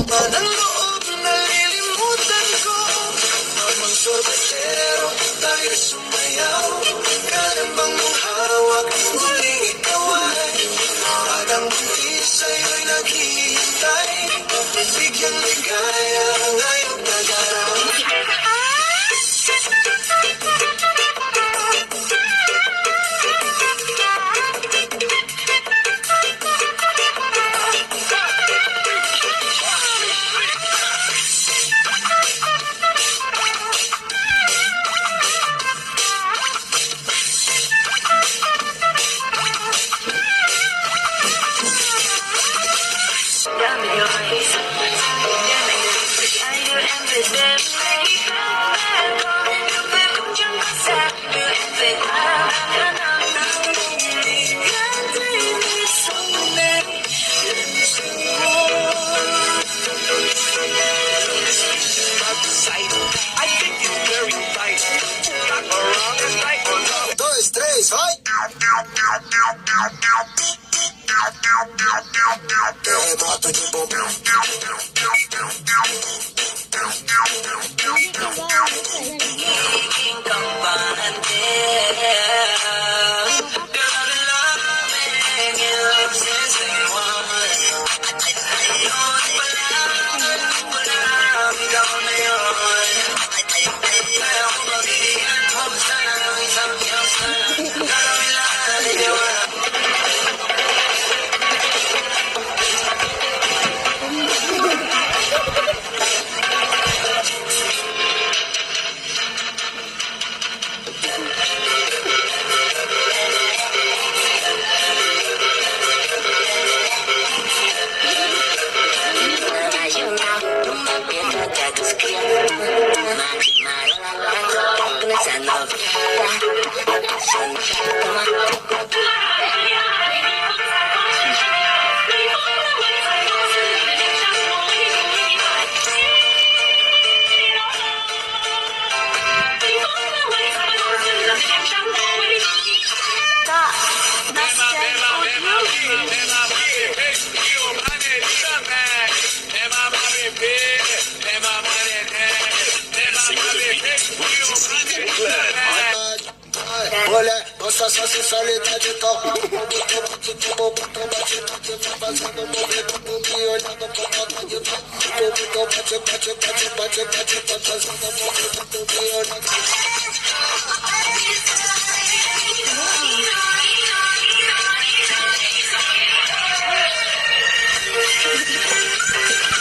Parang loob nalilimutan ko. Mamang sorbetero, tayo sumayaw. Kalambang mong hawak, muling ikaw ay parang buntis sa'yo'y naghihintay. Bigyang ligaya ngayong nagaraw. Dois, três, vai! Terremoto de bombom. Olha, nossa sensualidade toca. Bate,